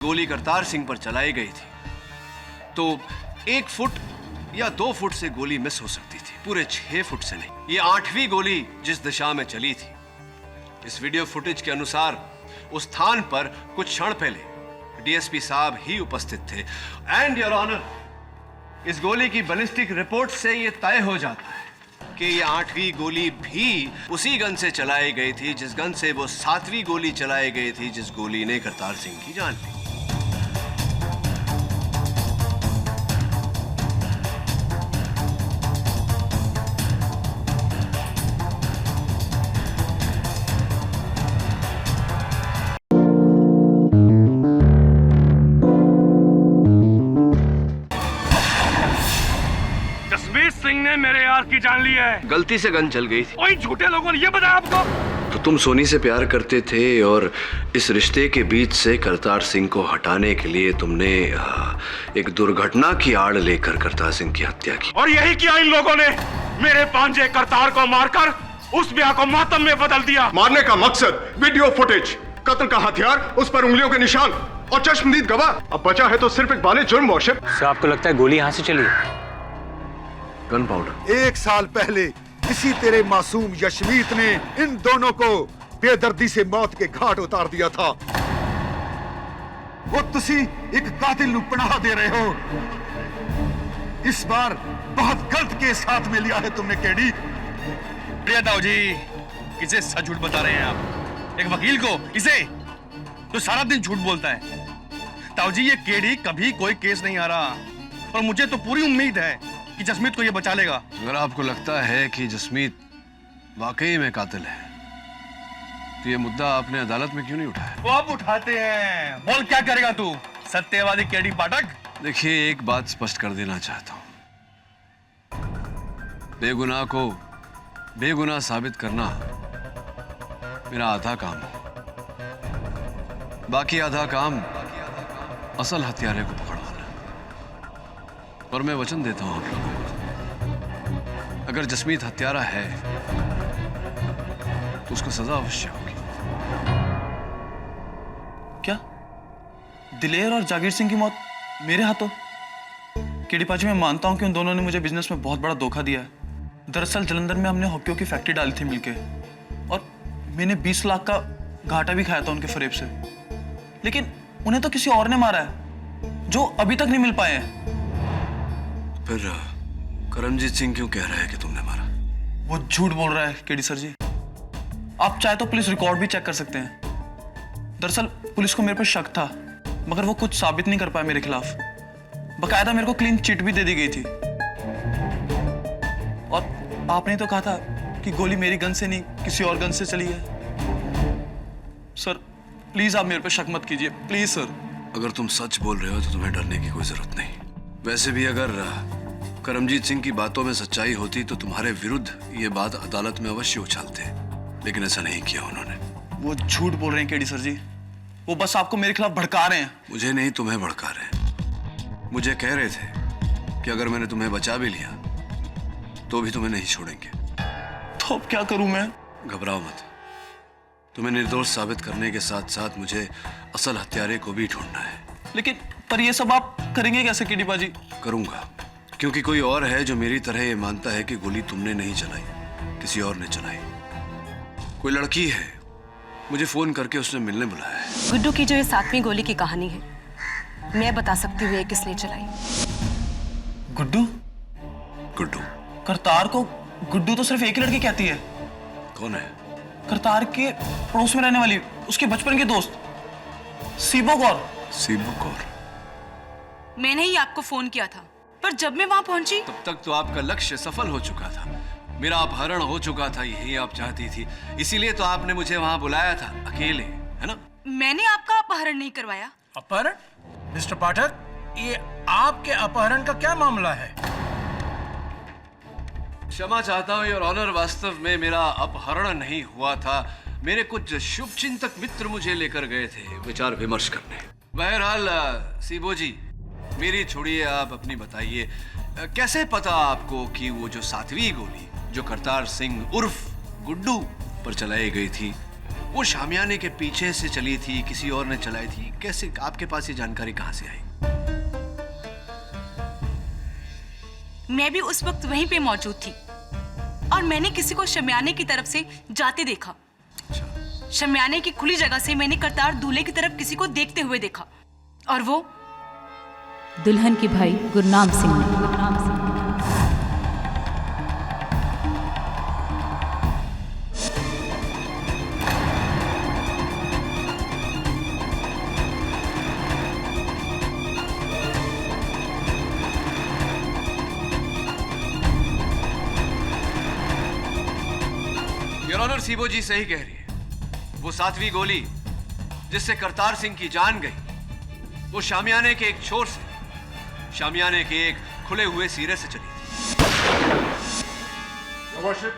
गोली करतार सिंह पर चलाई गई थी तो 1 फुट या 2 फुट से गोली मिस हो सकती थी, पूरे 6 फुट से नहीं। ये 8वीं गोली जिस दिशा में चली थी, इस वीडियो फुटेज के अनुसार उस स्थान पर कुछ क्षण पहले डीएसपी साहब ही उपस्थित थे। एंड योर ऑनर, इस गोली की बैलिस्टिक रिपोर्ट से यह तय हो जाता है कि ये 8वीं गोली भी उसी गन से चलाई गई थी जिस गन से वो 7वीं गोली चलाई गई थी, जिस गोली ने करतार सिंह की जान ली। जसमीत सिंह ने मेरे यार की जान ली है। गलती से गन चल गई थी। वही झूठे लोगों ने ये बताया आपको। तो तुम सोनी से प्यार करते थे और इस रिश्ते के बीच से करतार सिंह को हटाने के लिए तुमने एक दुर्घटना की आड़ लेकर करतार सिंह की हत्या की। और यही किया इन लोगों ने, मेरे भांजे करतार को मारकर उस ब्याह को मातम में बदल दिया। मारने का मकसद वीडियो फुटेज, कत्ल का हथियार, उस पर उंगलियों के निशान और चश्मदीद गवाह। अब बचा है तो सिर्फ एक बाले जुर्म मौशर। सर, आपको लगता है गोली यहाँ से चली? Gun powder. 1 साल पहले इसी तेरे मासूम यशमीत ने इन दोनों को बेदर्दी से मौत के घाट उतार दिया था। वो तुसी एक कातिल नु पनाह दे रहे हो। इस बार बहुत गलत केस हाथ में लिया है तुमने केडी। प्रिया ताऊ जी, किसे सच झूठ बता रहे हैं आप? एक वकील को, इसे जो सारा दिन झूठ बोलता है। ताऊ जी, ये केडी कभी कोई केस नहीं आ रहा और मुझे तो पूरी उम्मीद है कि जसमीत को ये बचा लेगा। अगर आपको लगता है कि जसमीत वाकई में कातिल है तो ये मुद्दा आपने अदालत में क्यों नहीं उठाया? वो आप उठाते हैं। बोल, क्या करेगा तू, सत्यवादी केडी पाठक? देखिए, एक बात स्पष्ट कर देना चाहता हूं, बेगुनाह को बेगुनाह साबित करना मेरा आधा काम है, बाकी आधा काम असल हत्यारे को पकड़वाना। और मैं वचन देता हूं आप लोगों को, अगर जसमीत हत्यारा है तो उसको सजा अवश्य होगी। क्या दिलेर और जागीर सिंह की मौत मेरे हाथों? केडी पाजी, मैं मानता हूं कि उन दोनों ने मुझे बिजनेस में बहुत बड़ा धोखा दिया है। दरअसल जलंधर में हमने हॉकियों की फैक्ट्री डाली थी मिलके और मैंने 20 लाख का घाटा भी खाया था उनके फरेब से। लेकिन उन्हें तो किसी और ने मारा है जो अभी तक नहीं मिल पाए हैं। फिर करमजीत सिंह क्यों कह रहा है कि तुमने मारा? वो झूठ बोल रहा है केडी सर जी। आप चाहे तो पुलिस रिकॉर्ड भी चेक कर सकते हैं। दरअसल पुलिस को मेरे पर शक था, मगर वो कुछ साबित नहीं कर पाया मेरे खिलाफ। बकायदा मेरे को क्लीन चिट भी दे दी गई थी। और आपने तो कहा था कि गोली मेरी गन से नहीं किसी और गन से चली है। सर प्लीज आप मेरे पर शक मत कीजिए, प्लीज सर। अगर तुम सच बोल रहे हो तो तुम्हें डरने की कोई जरूरत नहीं। वैसे भी अगर करमजीत सिंह की बातों में सच्चाई होती तो तुम्हारे विरुद्ध ये बात अदालत में अवश्य उछालते, लेकिन ऐसा नहीं किया उन्होंने। वो झूठ बोल रहे हैं केडी सर जी। वो बस आपको मेरे खिलाफ भड़का रहे हैं। मुझे नहीं, तुम्हें भड़का रहे हैं। मुझे कह रहे थे कि अगर मैंने तुम्हें बचा भी लिया तो भी तुम्हें नहीं छोड़ेंगे। तो अब क्या करूं मैं? घबराओ मत। तुम्हें निर्दोष साबित करने के साथ साथ मुझे असल हत्यारे को भी ढूंढना है। लेकिन पर ये सब आप करेंगे कैसे केडी बाजी? करूंगा, क्योंकि कोई और है जो मेरी तरह ये मानता है कि गोली तुमने नहीं चलाई, किसी और ने चलाई। कोई लड़की है, मुझे फोन करके उसने मिलने बुलाया है। गुड्डू की जो ये 7वीं गोली की कहानी है, मैं बता सकती हूँ ये किसने चलाई। गुड्डू? गुड्डू? करतार को गुड्डू तो सिर्फ एक ही लड़की कहती है। कौन है? करतार के पड़ोस में रहने वाली, उसके बचपन के दोस्त सीबो कौर। सीबो कौर? मैंने ही आपको फोन किया था, पर जब मैं वहां पहुंची तब तक तो आपका लक्ष्य सफल हो चुका था, मेरा अपहरण हो चुका था। यही आप चाहती थी, इसीलिए तो आपने मुझे वहां बुलाया था अकेले, है ना? मैंने आपका अपहरण नहीं करवाया। अपहरण? मिस्टर पाठक, ये आपके अपहरण का क्या मामला है? क्षमा चाहता हूं योर ऑनर, वास्तव में मेरा अपहरण नहीं हुआ था। मेरे कुछ शुभचिंतक मित्र मुझे लेकर गए थे विचार विमर्श करने। बहरहाल सीबो जी, मेरी छोड़िए, आप अपनी बताइए। कैसे पता आपको कि वो जो 7वीं गोली जो करतार सिंह उर्फ गुड्डू पर चलाई गई थी वो शामियाने के पीछे से चली थी, किसी और ने चलाई थी, कैसे आपके पास ये जानकारी कहां से आई? मैं भी उस वक्त वहीं पे मौजूद थी और मैंने किसी को शमियाने की तरफ से जाते देखा। शमियाने की खुली जगह से मैंने करतार दूल्हे की तरफ किसी को देखते हुए देखा और वो दुल्हन के भाई गुरनाम सिंह ने। योर ऑनर, सीबो जी सही कह रही है। वो 7वीं गोली जिससे करतार सिंह की जान गई, वो शामियाने के एक छोर से, शामियाने के एक खुले हुए सिरे से चली थी। वर्शिप,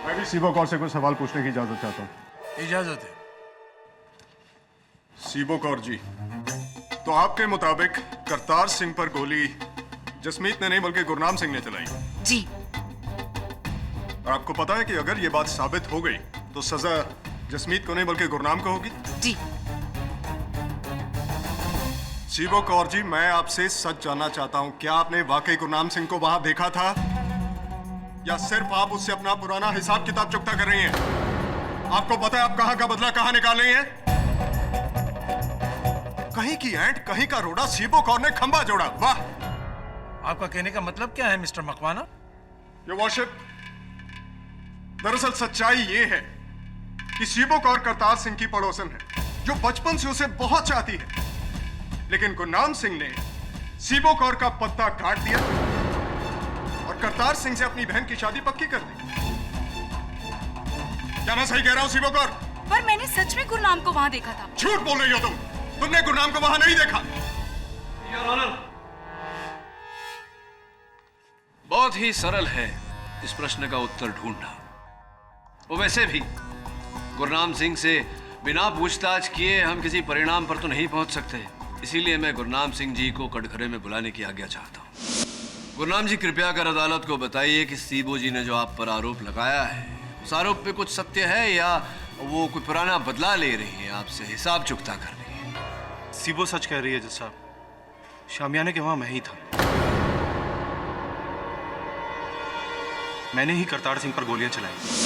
मैं भी सीबो कौर से कुछ सवाल पूछने की इजाजत चाहता हूँ। इजाजत है। सीबो कौर जी, तो आपके मुताबिक करतार सिंह पर गोली जसमीत ने नहीं बल्कि गुरनाम सिंह ने चलाई? जी। और आपको पता है कि अगर ये बात साबित हो गई तो सजा जसमीत को नहीं बल्कि गुरनाम को होगी? जी। सीबो कौर जी, मैं आपसे सच जानना चाहता हूं, क्या आपने वाकई गुरनाम सिंह को वहां देखा था या सिर्फ आप उससे अपना पुराना हिसाब किताब चुकता कर रही हैं? आपको पता है आप कहां का बदला कहां निकाल रही हैं? कहीं की ऐंठ कहीं का रोड़ा, सीबो कौर ने खंबा जोड़ा। वाह! आपका कहने का मतलब क्या है मिस्टर मकवाना? योर वर्शिप, दरअसल सच्चाई ये है कि सीबो कौर करतार सिंह की पड़ोसन है जो बचपन से उसे बहुत चाहती है, लेकिन गुरनाम सिंह ने सीबो कौर का पत्ता काट दिया और करतार सिंह से अपनी बहन की शादी पक्की कर दी। क्या मैं सही कह रहा हूं सीबो कौर? पर मैंने सच में गुरनाम को वहां देखा था। झूठ बोल रही हो तुम। तुमने गुरनाम को वहां नहीं देखा। योर ऑनर, बहुत ही सरल है इस प्रश्न का उत्तर ढूंढना। वो वैसे भी गुरनाम सिंह से बिना पूछताछ किए हम किसी परिणाम पर तो नहीं पहुंच सकते, इसीलिए मैं गुरनाम सिंह जी को कटघरे में बुलाने की आज्ञा चाहता हूं। गुरनाम जी, कृपया कर अदालत को बताइए कि सीबो जी ने जो आप पर आरोप लगाया है, उस आरोप पे कुछ सत्य है या वो कोई पुराना बदला ले रही है, आपसे हिसाब चुकता कर रही है? सीबो सच कह रही है जज साहब, शामियाने के वहां मैं ही था। मैंने ही करतार सिंह पर गोलियां चलाई।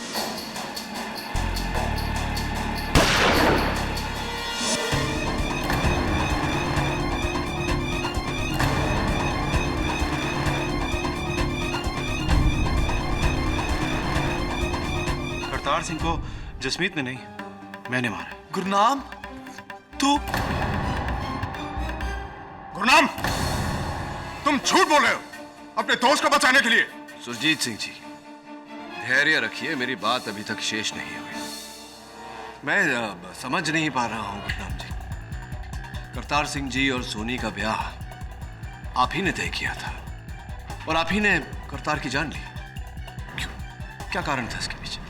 करतार सिंह को जसमीत ने नहीं, मैंने मारा। गुरनाम, तू? गुरनाम, तुम झूठ बोल रहे हो अपने दोस्त को बचाने के लिए। सुरजीत सिंह जी, धैर्य रखिए, मेरी बात अभी तक शेष नहीं हुई। मैं समझ नहीं पा रहा हूं गुरनाम जी, करतार सिंह जी और सोनी का ब्याह आप ही ने तय किया था और आप ही ने करतार की जान ली। क्यों? क्या कारण था इसके पीछे?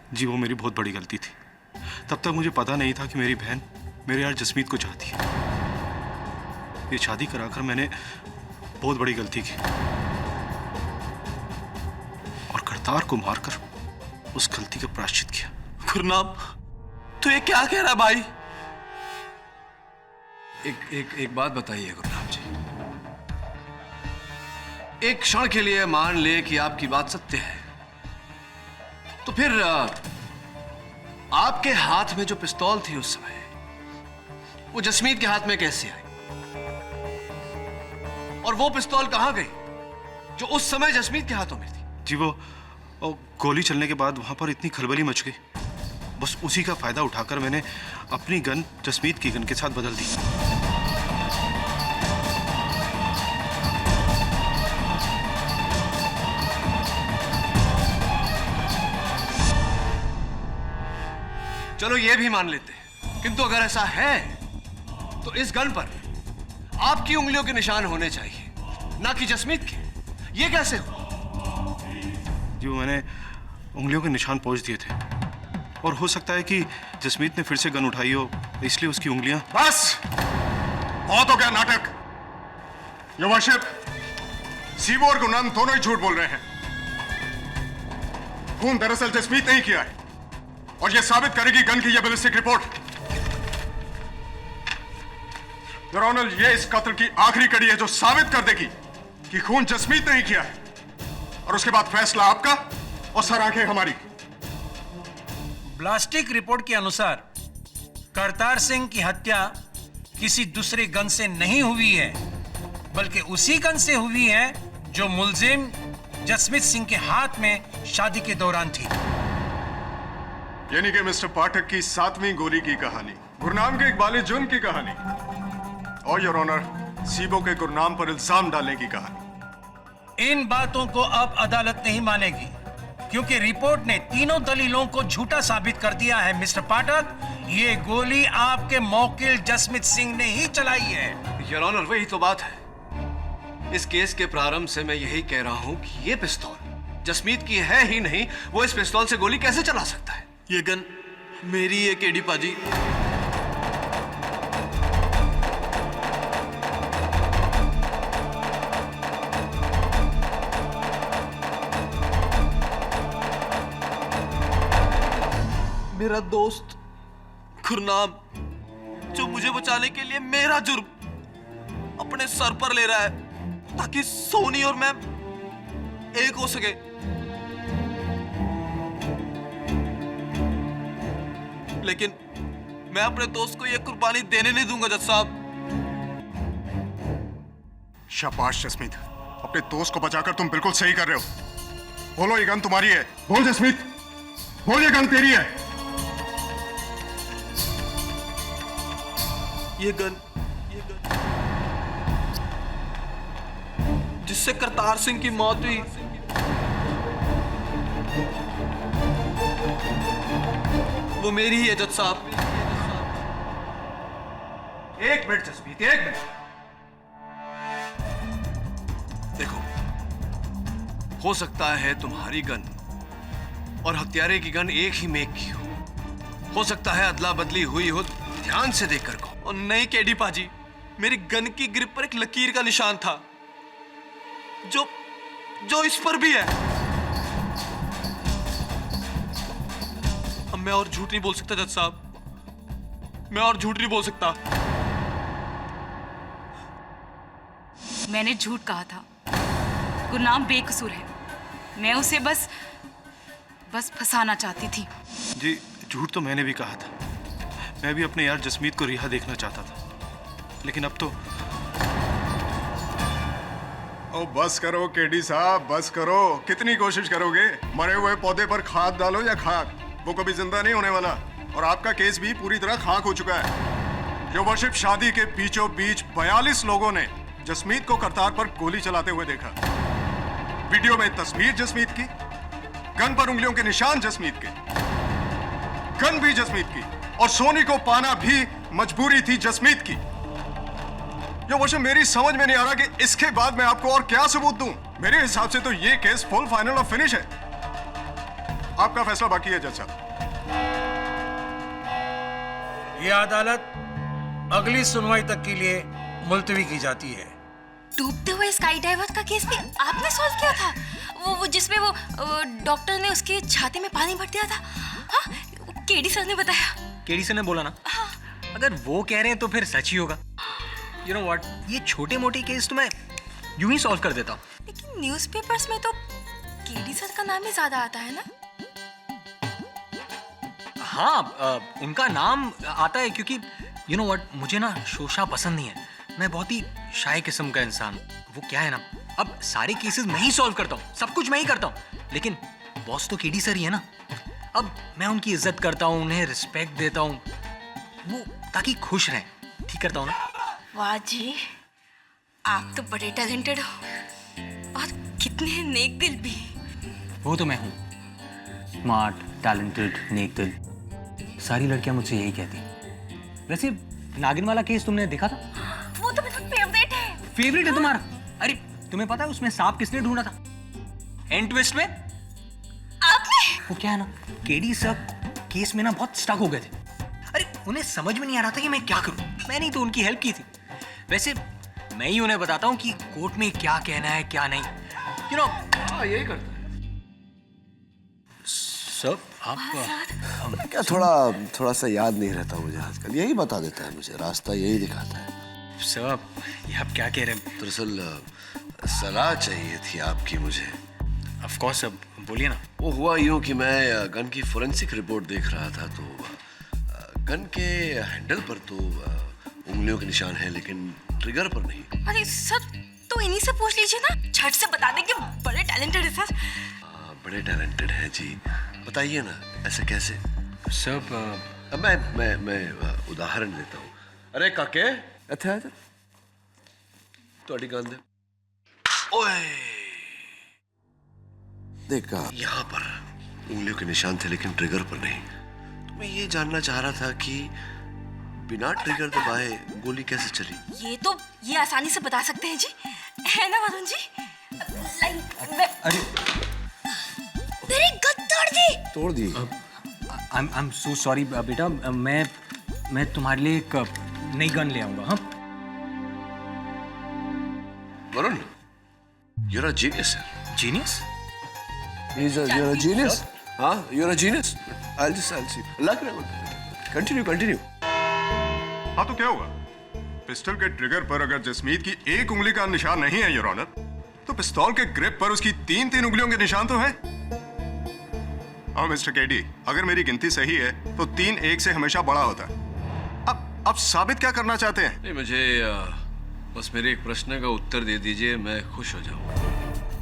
जी, वो मेरी बहुत बड़ी गलती थी। तब तक मुझे पता नहीं था कि मेरी बहन मेरे यार जसमीत को चाहती है। ये शादी कराकर मैंने बहुत बड़ी गलती की और करतार को मारकर उस गलती का प्रायश्चित किया। गुरनाम, तू ये क्या कह रहा भाई? एक बात बताइए गुरनाम जी, एक क्षण के लिए मान ले कि आपकी बात सत्य है, तो फिर आपके हाथ में जो पिस्तौल थी उस समय, वो जसमीत के हाथ में कैसे आई? और वो पिस्तौल कहां गई जो उस समय जसमीत के हाथों में थी? जी, वो गोली चलने के बाद वहां पर इतनी खलबली मच गई, बस उसी का फायदा उठाकर मैंने अपनी गन जसमीत की गन के साथ बदल दी। चलो ये भी मान लेते हैं, किंतु अगर ऐसा है तो इस गन पर आपकी उंगलियों के निशान होने चाहिए, ना कि जसमीत के। ये कैसे हो? जी, मैंने उंगलियों के निशान पोंछ दिए थे और हो सकता है कि जसमीत ने फिर से गन उठाई हो, इसलिए उसकी उंगलियां। बस, बहुत हो गया नाटक। योर वर्शिप, सीबो और गुरनाम दोनों ही झूठ बोल रहे हैं। खून दरअसल जसमीत नहीं किया है, और यह साबित करेगी गन की यह बैलिस्टिक रिपोर्ट। योर ऑनर, यह इस कत्ल की आखिरी कड़ी है जो साबित कर देगी कि खून जसमीत नहीं किया है, और उसके बाद फैसला आपका और सर आंखें हमारी। ब्लास्टिक रिपोर्ट के अनुसार करतार सिंह की हत्या किसी दूसरे गन से नहीं हुई है, बल्कि उसी गन से हुई है जो मुलजिम जसमीत सिंह के हाथ में शादी के दौरान थी। यानी कि मिस्टर पाठक की 7वीं गोली की कहानी, गुरनाम के इकबाल जुर्म की कहानी, और योर ऑनर सीबो के गुरनाम पर इल्जाम डालने की कहानी। इन बातों को अब अदालत नहीं मानेगी, क्योंकि रिपोर्ट ने तीनों दलीलों को झूठा साबित कर दिया है। मिस्टर पाठक, ये गोली आपके मौकिल जसमीत सिंह ने ही चलाई है। योर ऑनर, वही तो बात है। इस केस के प्रारंभ से मैं यही कह रहा हूं कि ये पिस्तौल जसमीत की है ही नहीं, वो इस पिस्तौल से गोली कैसे चला सकता है? ये गन मेरी है केडी पाजी। मेरा दोस्त गुरनाम, जो मुझे बचाने के लिए मेरा जुर्म अपने सर पर ले रहा है ताकि सोनी और मैं एक हो सके। लेकिन मैं अपने दोस्त को यह कुर्बानी देने नहीं दूंगा जज साहब। शाबाश जसमीत, अपने दोस्त को बचाकर तुम बिल्कुल सही कर रहे हो। बोलो, ये गन तुम्हारी है। बोल जसमीत, बोल ये गन तेरी है। ये गन जिससे करतार सिंह की मौत हुई, वो मेरी ही है जज साहब। एक मिनट जसमीत, एक मिनट। देखो, हो सकता है तुम्हारी गन और हत्यारे की गन एक ही मेक की हो सकता है अदला बदली हुई हो। ध्यान से देखकर कहो। और नहीं केडी पाजी, मेरी गन की ग्रिप पर एक लकीर का निशान था जो इस पर भी है। अब मैं और झूठ नहीं बोल सकता जज साहब, मैं और झूठ नहीं बोल सकता। मैंने झूठ कहा था। गुरनाम बेकसूर है। मैं उसे बस फंसाना चाहती थी। जी, झूठ तो मैंने भी कहा था। मैं भी अपने यार जसमीत को रिहा देखना चाहता था, लेकिन अब तो। ओ बस करो केडी साहब, बस करो। कितनी कोशिश करोगे? मरे हुए पौधे पर खाद डालो या खाक, वो कभी जिंदा नहीं होने वाला। और आपका केस भी पूरी तरह खाक हो चुका है। योर वर्शिप, शादी के बीचों बीच 42 लोगों ने जसमीत को करतार पर गोली चलाते हुए देखा। वीडियो में तस्वीर जसमीत की, गन पर उंगलियों के निशान जसमीत के, गन भी जसमीत की, और सोनी को पाना भी मजबूरी थी जसमीत की। ये वर्षम, मेरी समझ में नहीं आ रहा कि इसके बाद मैं आपको और क्या सबूत दूं। मेरे हिसाब से तो ये केस फुल, फाइनल और फिनिश है। आपका फैसला बाकी है जज साहब। यह अदालत अगली सुनवाई तक के लिए मुलतवी की जाती है। डूबते हुए स्काई डाइवर का केस भी आपने सॉल्व किया था? वो जिसमें वो डॉक्टर ने उसके छाती में पानी भर दिया था। हाँ, केडी सर ने बताया। केडी सर ने बोला ना? हाँ। अगर वो कह रहे हैं तो फिर सच ही होगा। यू नो व्हाट, ये छोटे मोटे केस तो मैं यूं ही सॉल्व कर देता हूँ। लेकिन न्यूज़पेपर्स में तो केडी सर का नाम ही ज्यादा आता है ना? हाँ, उनका नाम आता है क्योंकि यू नो व्हाट, मुझे ना शोशा पसंद नहीं है। मैं बहुत ही शाय किस्म का इंसान हूँ। वो क्या है ना, अब सारे केसेस मैं ही सॉल्व करता हूँ, सब कुछ मैं ही करता हूँ, लेकिन बॉस तो केडी सर ही है ना। अब मैं उनकी इज्जत करता हूँ, उन्हें रिस्पेक्ट देता हूँ, वो ताकि खुश रहें, ठीक करता हूँ ना। वाह जी, आप तो बड़े टैलेंटेड हो और कितने नेक दिल भी। वो तो मैं हूँ, स्मार्ट, टैलेंटेड, नेक दिल। सारी लड़कियां मुझसे यही कहती। वैसे नागिन वाला केस तुमने देखा था? वो तो मेरा फेवरेट है। फेवरेट है तुम्हारा? अरे तुम्हें पता है उसमें सांप किसने ढूंढा था एंड ट्विस्ट में? आपने? वो क्या है ना, केडी सर केस में ना बहुत स्टक हो गए थे। अरे उन्हें समझ में नहीं आ रहा था कि मैं क्या करूं। मैंने ही तो उनकी हेल्प की थी। वैसे मैं ही उन्हें बताता हूं कि कोर्ट में क्या कहना है क्या नहीं। यू नो, हाँ, यही करता है। सर आप क्या थोड़ा सा याद नहीं रहता मुझे आजकल। यही बता देता है मुझे, रास्ता यही दिखाता है। सर, ये आप क्या कह रहे हैं? दरअसल सलाह चाहिए थी आपकी मुझे। ऑफ कोर्स, अब बोलिए ना। वो हुआ यूं कि मैं गन की फोरेंसिक रिपोर्ट देख रहा था, तो गन के हैंडल पर तो उंगलियों के निशान हैं, लेकिन ट्रिगर पर नहीं। अरे सर, तो इन्हीं से पूछ लीजिए ना, झट से बता देंगे। बड़े टैलेंटेड है सर। बड़े टैलेंटेड हैं जी, बताइए ना ऐसे कैसे? सर, मैं उदाहरण देता हूँ। अरे काके, इत्थे ਤੁਹਾਡੀ गन दे। ओए, देखा, यहाँ पर उंगलियों के निशान थे लेकिन ट्रिगर पर नहीं। तो मैं ये जानना चाह रहा था कि बिना ट्रिगर दबाए गोली कैसे चली? ये आसानी से बता सकते हैं जी, है ना वरुण जी? अरे मेरी गन तोड़ दी। आई एम सो सॉरी बेटा, मैं तुम्हारे लिए एक नई गन ले आऊंगा। हाँ Varun, you're a genius, sir. Genius? You're a genius. हाँ, you're a genius. I'll see. Luck रहे। Continue. हाँ तो क्या हुआ? पिस्टल के ट्रिगर पर अगर जसमीत की एक उंगली का निशान नहीं है योर ऑनर, तो पिस्तौल के ग्रिप पर उसकी तीन उंगलियों के निशान तो हैं। हाँ मिस्टर केडी, अगर मेरी गिनती सही है तो 3 1 से हमेशा बड़ा होता है। अब साबित क्या करना चाहते हैं? नहीं, मुझे बस मेरे एक प्रश्न का उत्तर दे दीजिए, मैं खुश हो जाऊंगा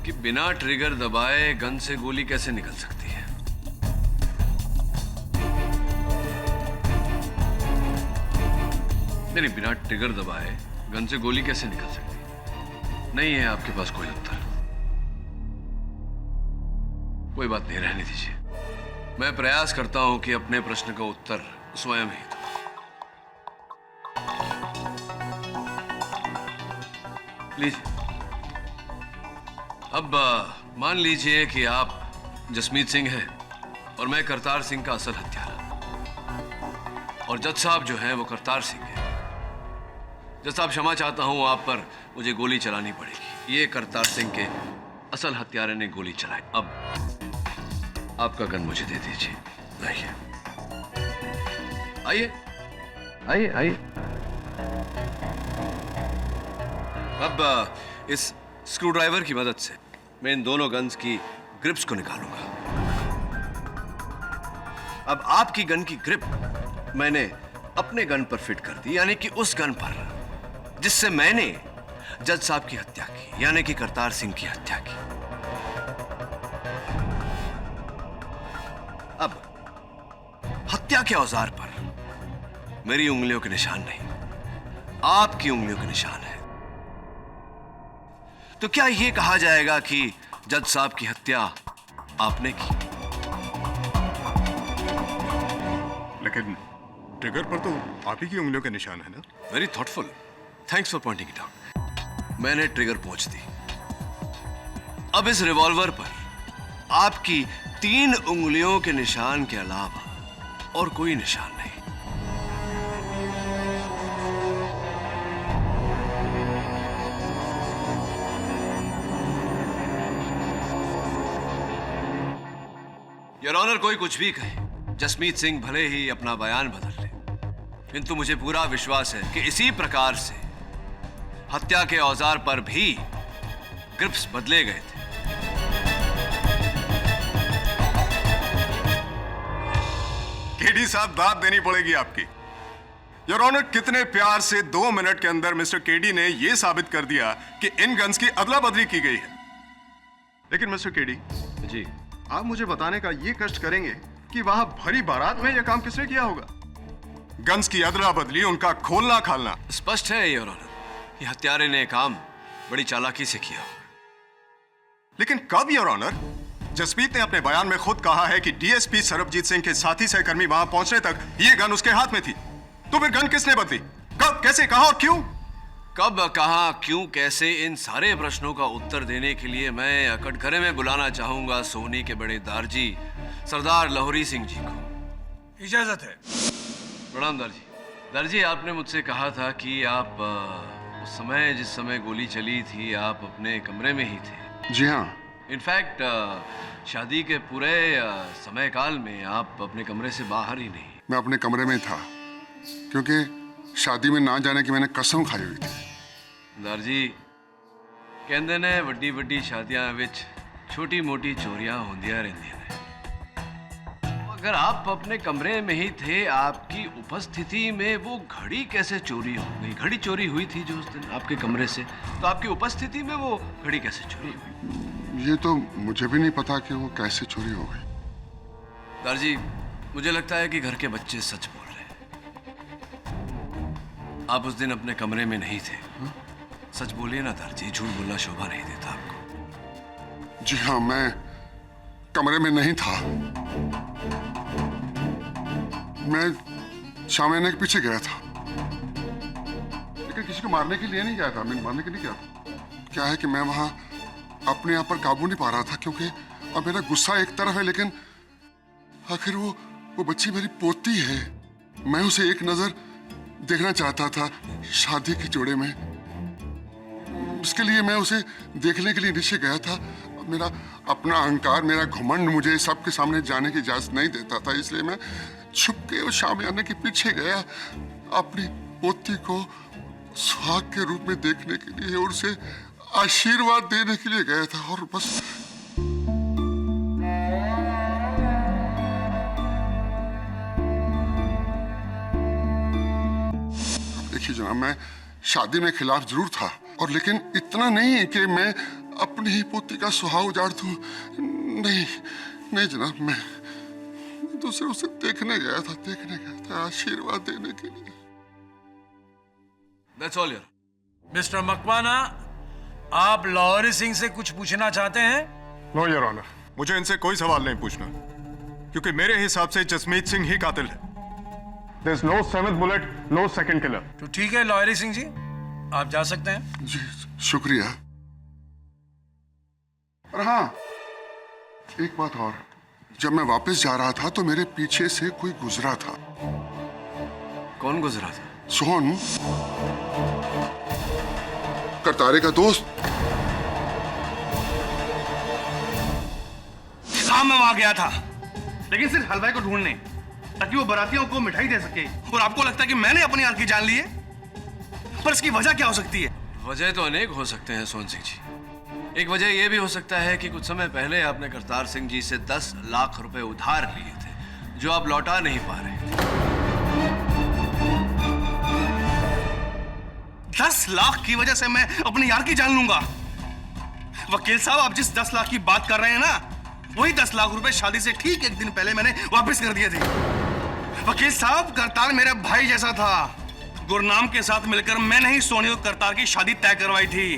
कि बिना ट्रिगर दबाए गन से गोली कैसे निकल सकती है। नहीं, बिना ट्रिगर दबाए गन से गोली कैसे निकल सकती है? नहीं है आपके पास कोई उत्तर? कोई बात नहीं, रहने दीजिए। मैं प्रयास करता हूं कि अपने प्रश्न का उत्तर स्वयं ही दूं। लीजिए। अब मान लीजिए कि आप जसमीत सिंह हैं और मैं करतार सिंह का असल हत्यारा, और जज साहब जो हैं वो करतार सिंह हैं। जज साहब, क्षमा चाहता हूं, आप पर मुझे गोली चलानी पड़ेगी। ये करतार सिंह के असल हत्यारे ने गोली चलाई। अब आपका गन मुझे दे दीजिए। आइए। अब इस स्क्रू ड्राइवर की मदद से मैं इन दोनों गन्स की ग्रिप्स को निकालूंगा। अब आपकी गन की ग्रिप मैंने अपने गन पर फिट कर दी, यानी कि उस गन पर जिससे मैंने जज साहब की हत्या की, यानी कि करतार सिंह की हत्या की। अब हत्या के औजार पर मेरी उंगलियों के निशान नहीं, आपकी उंगलियों के निशान है। तो क्या यह कहा जाएगा कि जज साहब की हत्या आपने की? लेकिन ट्रिगर पर तो आप ही की उंगलियों के निशान है ना? Very thoughtful, thanks for pointing it out. मैंने ट्रिगर पहुंच दी। अब इस रिवॉल्वर पर आपकी 3 उंगलियों के निशान के अलावा और कोई निशान नहीं। योर ऑनर, कोई कुछ भी कहे, जसमीत सिंह भले ही अपना बयान बदल ले, किंतु मुझे पूरा विश्वास है कि इसी प्रकार से हत्या के औजार पर भी ग्रिप्स बदले गए थे। केडी साहब, दाद देनी पड़ेगी आपकी। योर ऑनर, कितने प्यार से 2 मिनट के अंदर मिस्टर केडी ने यह साबित कर दिया कि इन गन्स की अदला बदली की गई है। लेकिन मिस्टर केडी जी, आप मुझे बताने का ये कष्ट करेंगे कि वहां भरी बारात में यह काम किसने किया होगा? गन्स की अदला बदली, उनका खोलना खालना। स्पष्ट है योर ऑनर, ये हत्यारे ने काम बड़ी चालाकी से किया होगा। लेकिन कब योर ऑनर? जसमीत ने अपने बयान में खुद कहा है कि डीएसपी सरबजीत सिंह के साथी सहकर्मी वहां पहुंचने तक ये गन उसके हाथ में थी। तो फिर गन किसने बदली? कब, कैसे, कहां और क्यों? कब, कहां, क्यों, कैसे, इन सारे प्रश्नों का उत्तर देने के लिए मैं कटघरे में बुलाना चाहूंगा सोनी के बड़े दारजी सरदार लाहौरी सिंह जी को। इजाजत है। प्रणाम दारजी। दारजी, आपने मुझसे कहा था कि आप उस समय, जिस समय गोली चली थी, आप अपने कमरे में ही थे। जी हाँ, इनफैक्ट शादी के पूरे समय काल में आप अपने कमरे से बाहर ही नहीं। मैं अपने कमरे में था क्योंकि शादी में ना जाने की मैंने कसम खाई हुई थी। सरदार जी कहते ने वड्डी वड्डी शादियां विच छोटी मोटी चोरियां होंदियां रहंदियां ने। अगर आप अपने कमरे में ही थे, आपकी उपस्थिति में वो घड़ी कैसे चोरी हो गई? घड़ी चोरी हुई थी जो उस दिन आपके कमरे से, तो आपकी उपस्थिति में वो घड़ी कैसे चोरी हुई? ये तो मुझे भी नहीं पता कि वो कैसे चोरी हो गई। सरदार जी मुझे लगता है कि घर के बच्चे सच बोल रहे हैं। आप उस दिन अपने कमरे में नहीं थे। सच बोलिए ना दर जी, झूठ बोलना शोभा नहीं देता आपको। जी हाँ, मैं कमरे में नहीं था। मैं शामियाने के पीछे गया था, लेकिन किसी को मारने के लिए नहीं गया था। मैं मारने के लिए गया था। क्या है कि मैं वहां अपने आप पर काबू नहीं पा रहा था, क्योंकि अब मेरा गुस्सा एक तरफ है, लेकिन आखिर वो बच्ची मेरी पोती है। मैं उसे एक नजर देखना चाहता था शादी के जोड़े में। उसके लिए मैं उसे देखने के लिए नीचे गया था। मेरा अपना अहंकार, मेरा घमंड मुझे सबके सामने जाने की इजाजत नहीं देता था, इसलिए मैं छुप के उस शामियाने के पीछे गया, अपनी पोती को सुहाग के रूप में देखने के लिए और उसे आशीर्वाद देने के लिए गया था। और बस देखिए जनाब, मैं शादी में खिलाफ जरूर था, और लेकिन इतना नहीं कि मैं अपनी ही पोती का सुहाग उजाड़ दूं। नहीं जनाब, मैं दूसरे उसे देखने गया था आशीर्वाद देने के लिए। That's all, यार। मिस्टर मकवाना, आप लाहौरी सिंह से कुछ पूछना चाहते हैं? नो योर ऑनर, मुझे इनसे कोई सवाल नहीं पूछना, क्योंकि मेरे हिसाब से जसमीत सिंह ही कातिल है। There's no seventh bullet, no second killer. तो ठीक है लाहौरी सिंह जी, आप जा सकते हैं। जी शुक्रिया। और हाँ, एक बात और, जब मैं वापस जा रहा था तो मेरे पीछे से कोई गुजरा था। कौन गुजरा था? सोहन, करतारे का दोस्त। हाँ, मैं वहां गया था, लेकिन सिर्फ हलवाई को ढूंढने, ताकि वो बारातियों को मिठाई दे सके। और आपको लगता है कि मैंने अपनी आंख की जान ली है? पर इसकी वजह क्या हो सकती है? वजह तो अनेक हो सकते हैं सोहन सिंह जी। एक वजह यह भी हो सकता है कि कुछ समय पहले आपने करतार सिंह जी से 10 लाख रुपए उधार लिए थे, जो आप लौटा नहीं पा रहे थे। 10 लाख की वजह से मैं अपने यार की जान लूंगा? वकील साहब, आप जिस 10 लाख की बात कर रहे हैं ना, वही 10 लाख रुपए शादी से ठीक एक दिन पहले मैंने वापस कर दिए थे। वकील साहब, करतार मेरा भाई जैसा था। गुरनाम के साथ मिलकर मैंने ही सोनी और करतार की शादी तय करवाई थी,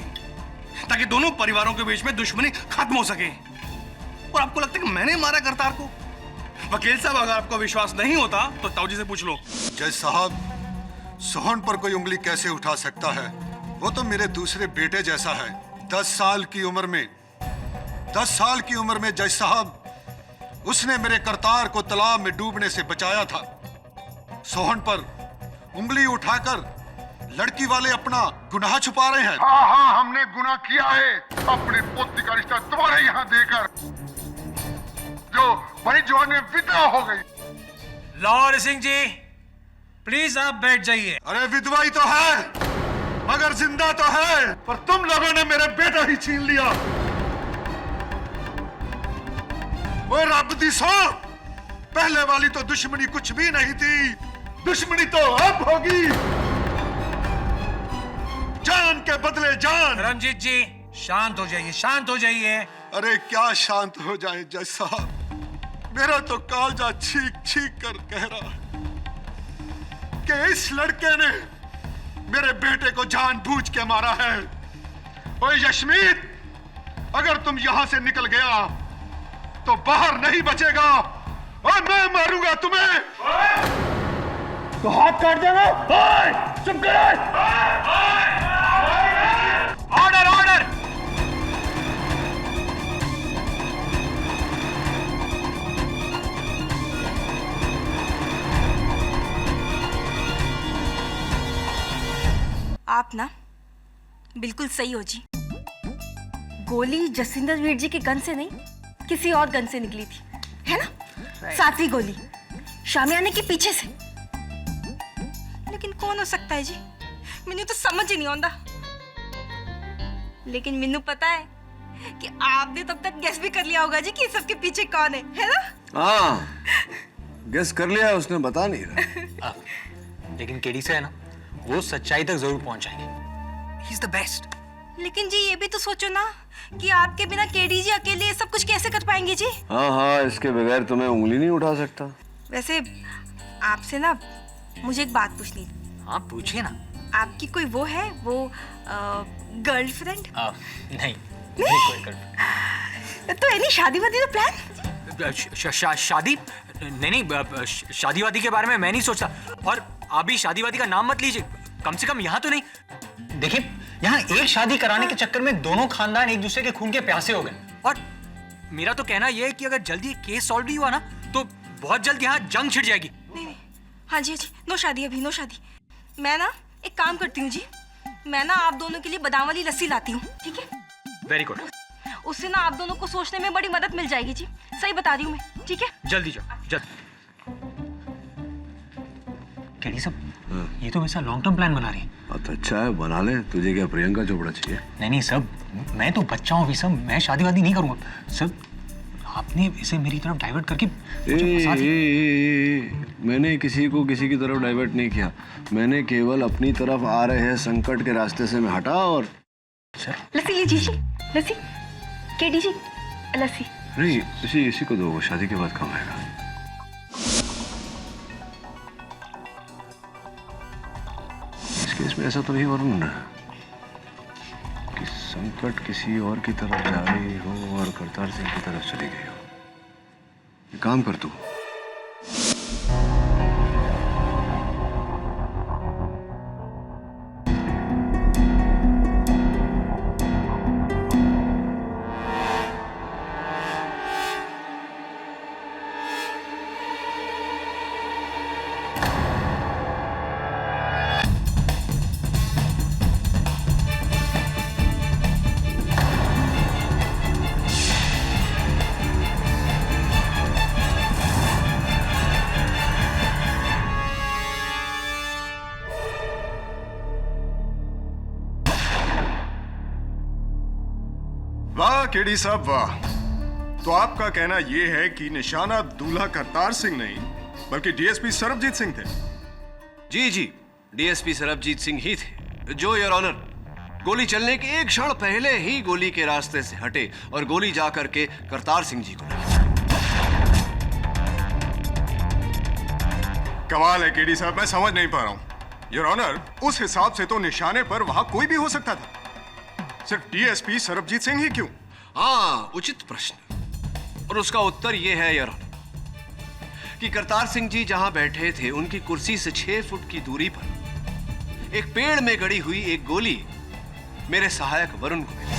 ताकि दोनों परिवारों के बीच में दुश्मनी खत्म हो सके। और आपको लगता है कि मैंने मारा करतार को? वकील साहब, अगर आपको विश्वास नहीं होता तो ताऊजी से पूछ लो। जज साहब, सोहन पर कोई उंगली कैसे उठा सकता है? वो तो मेरे दूसरे बेटे जैसा है। 10 साल की उम्र में जज साहब, उसने मेरे करतार को तालाब में डूबने से बचाया था। सोहन पर उंगली उठाकर लड़की वाले अपना गुनाह छुपा रहे हैं। हाँ, हमने गुनाह किया है, अपनी पोती का रिश्ता तुम्हारे यहाँ देकर, जो वही जवान में विधवा हो गई। लाहौरी सिंह जी, प्लीज आप बैठ जाइए। अरे विधवा ही तो है, मगर जिंदा तो है। पर तुम लोगों ने मेरा बेटा ही छीन लिया। वो रब दी सौ, पहले वाली तो दुश्मनी कुछ भी नहीं थी, दुश्मनी तो अब होगी। जान के बदले जान। रंजीत जी, शांत हो जाइए, शांत हो जाइए। अरे क्या शांत हो जाए जज साहब, मेरा तो कालजा छीक छीक कर कह रहा है कि इस लड़के ने मेरे बेटे को जानबूझ के मारा है। ओए यशमीत, अगर तुम यहां से निकल गया तो बाहर नहीं बचेगा, और मैं मारूंगा तुम्हें। तो हाथ काट देना। चुप कर। Order, order. आप ना बिल्कुल सही हो जी। गोली जसविंदर वीर जी के गन से नहीं, किसी और गन से निकली थी, है ना? सातवीं गोली शामियाने के पीछे से। लेकिन कौन हो सकता है जी? मैंने तो समझ ही नहीं आंदा। लेकिन मैनू पता है कि आपने तब तक गेस भी कर लिया होगा जी कि सबके पीछे कौन है ना? हाँ, गेस कर लिया, उसने बता नहीं रहा। लेकिन केडी से है ना, वो सच्चाई तक जरूर पहुंच जाएंगे। He is the best. लेकिन जी ये भी तो सोचो ना कि आपके बिना केडी जी अकेले ये सब कुछ कैसे कर पाएंगे जी? हाँ हाँ, इसके बगैर तो मैं उंगली नहीं उठा सकता। वैसे आपसे ना मुझे एक बात पूछनी थी। हाँ पूछिए ना। आपकी कोई वो है, वो गर्लफ्रेंड? नहीं कोई गर्लफ्रेंड। तो एनी शादी वादी तो प्लान? शादी नहीं, शादी वादी के बारे में मैं नहीं सोचता। और आप भी शादी वादी का नाम मत लीजिए, कम से कम यहाँ तो नहीं। देखिए, यहाँ एक शादी कराने के चक्कर में दोनों खानदान एक दूसरे के खून के प्यासे हो गए। और मेरा तो कहना यह है कि अगर जल्दी केस सॉल्व नहीं हुआ ना, तो बहुत जल्द यहाँ जंग छिड़ जाएगी। नहीं, हाँ जी, नो शादी अभी, नो शादी। मैं ना एक काम करती हूँ जी, मैं ना आप दोनों के लिए बादाम वाली लस्सी लाती हूँ, ठीक है? Very good. उससे ना आप दोनों को सोचने में बड़ी मदद मिल जाएगी जी, सही बता रही हूँ मैं, ठीक है? जल्दी जाओ, जल्दी। केडी साहब, ये तो वैसा लॉन्ग टर्म प्लान बना रही है। तो अच्छा है, बना ले। तुझे क्या प्रियंका चोपड़ा चाहिए? नहीं सब, मैं तो बच्चा हूँ अभी सब, मैं शादी वादी नहीं करूँगा सब। आपने इसे मेरी तरफ डाइवर्ट करके मैंने किसी को किसी की तरफ डाइवर्ट नहीं किया। मैंने केवल अपनी तरफ आ रहे संकट के रास्ते से मैं हटा और लस्सी लीजिए जी, लस्सी। केडी जी, लस्सी। नहीं, इसी को दो, वो शादी के बाद काम आएगा। इस केस में ऐसा तो नहीं वरुण कि संकट किसी और की तरफ जा रही हो और करतार सिंह की तरफ चली गई हो। ये काम कर तू। वाह केडी साहब वाह। तो आपका कहना यह है कि निशाना दूल्हा करतार सिंह नहीं बल्कि डीएसपी सरबजीत सिंह थे? जी, डीएसपी सरबजीत सिंह ही थे, जो योर ऑनर गोली चलने के एक क्षण पहले ही गोली के रास्ते से हटे और गोली जाकर के करतार सिंह जी को लगी। कमाल है केडी साहब, मैं समझ नहीं पा रहा हूं। योर ऑनर, उस हिसाब से तो निशाने पर वहां कोई भी हो सकता था, सिर्फ डीएसपी सरबजीत सिंह ही क्यों? हाँ, उचित प्रश्न, और उसका उत्तर यह है योर ऑनर कि करतार सिंह जी जहां बैठे थे उनकी कुर्सी से 6 फुट की दूरी पर एक पेड़ में गड़ी हुई एक गोली मेरे सहायक वरुण को मिली।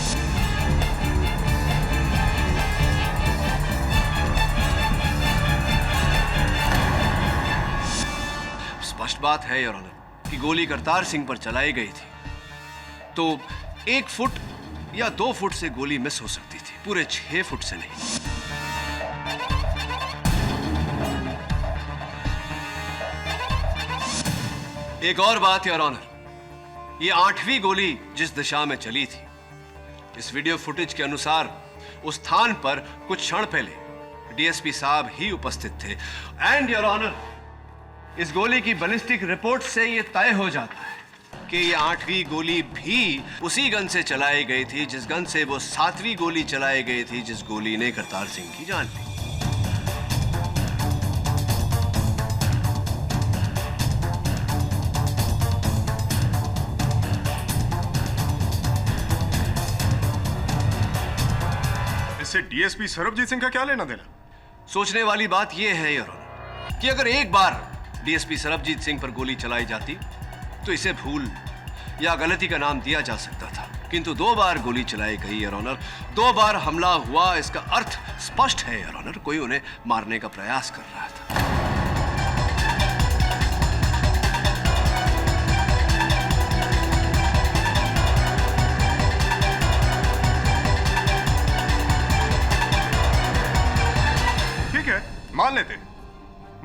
स्पष्ट बात है योर ऑनर कि गोली करतार सिंह पर चलाई गई थी तो 1 फुट या 2 फुट से गोली मिस हो सकती थी, पूरे 6 फुट से नहीं। एक और बात योर ऑनर, ये 8वीं गोली जिस दिशा में चली थी, इस वीडियो फुटेज के अनुसार उस स्थान पर कुछ क्षण पहले डीएसपी साहब ही उपस्थित थे। एंड योर ऑनर, इस गोली की बैलिस्टिक रिपोर्ट से यह तय हो जाता है कि ये 8वीं गोली भी उसी गन से चलाई गई थी जिस गन से वो 7वीं गोली चलाई गई थी, जिस गोली ने करतार सिंह की जान ली। इससे डीएसपी सरबजीत सिंह का क्या लेना देना? सोचने वाली बात यह है योर ऑनर कि अगर एक बार डीएसपी सरबजीत सिंह पर गोली चलाई जाती तो इसे भूल या गलती का नाम दिया जा सकता था, किंतु 2 बार गोली चलाई गई योर ऑनर, 2 बार हमला हुआ। इसका अर्थ स्पष्ट है योर ऑनर, कोई उन्हें मारने का प्रयास कर रहा था।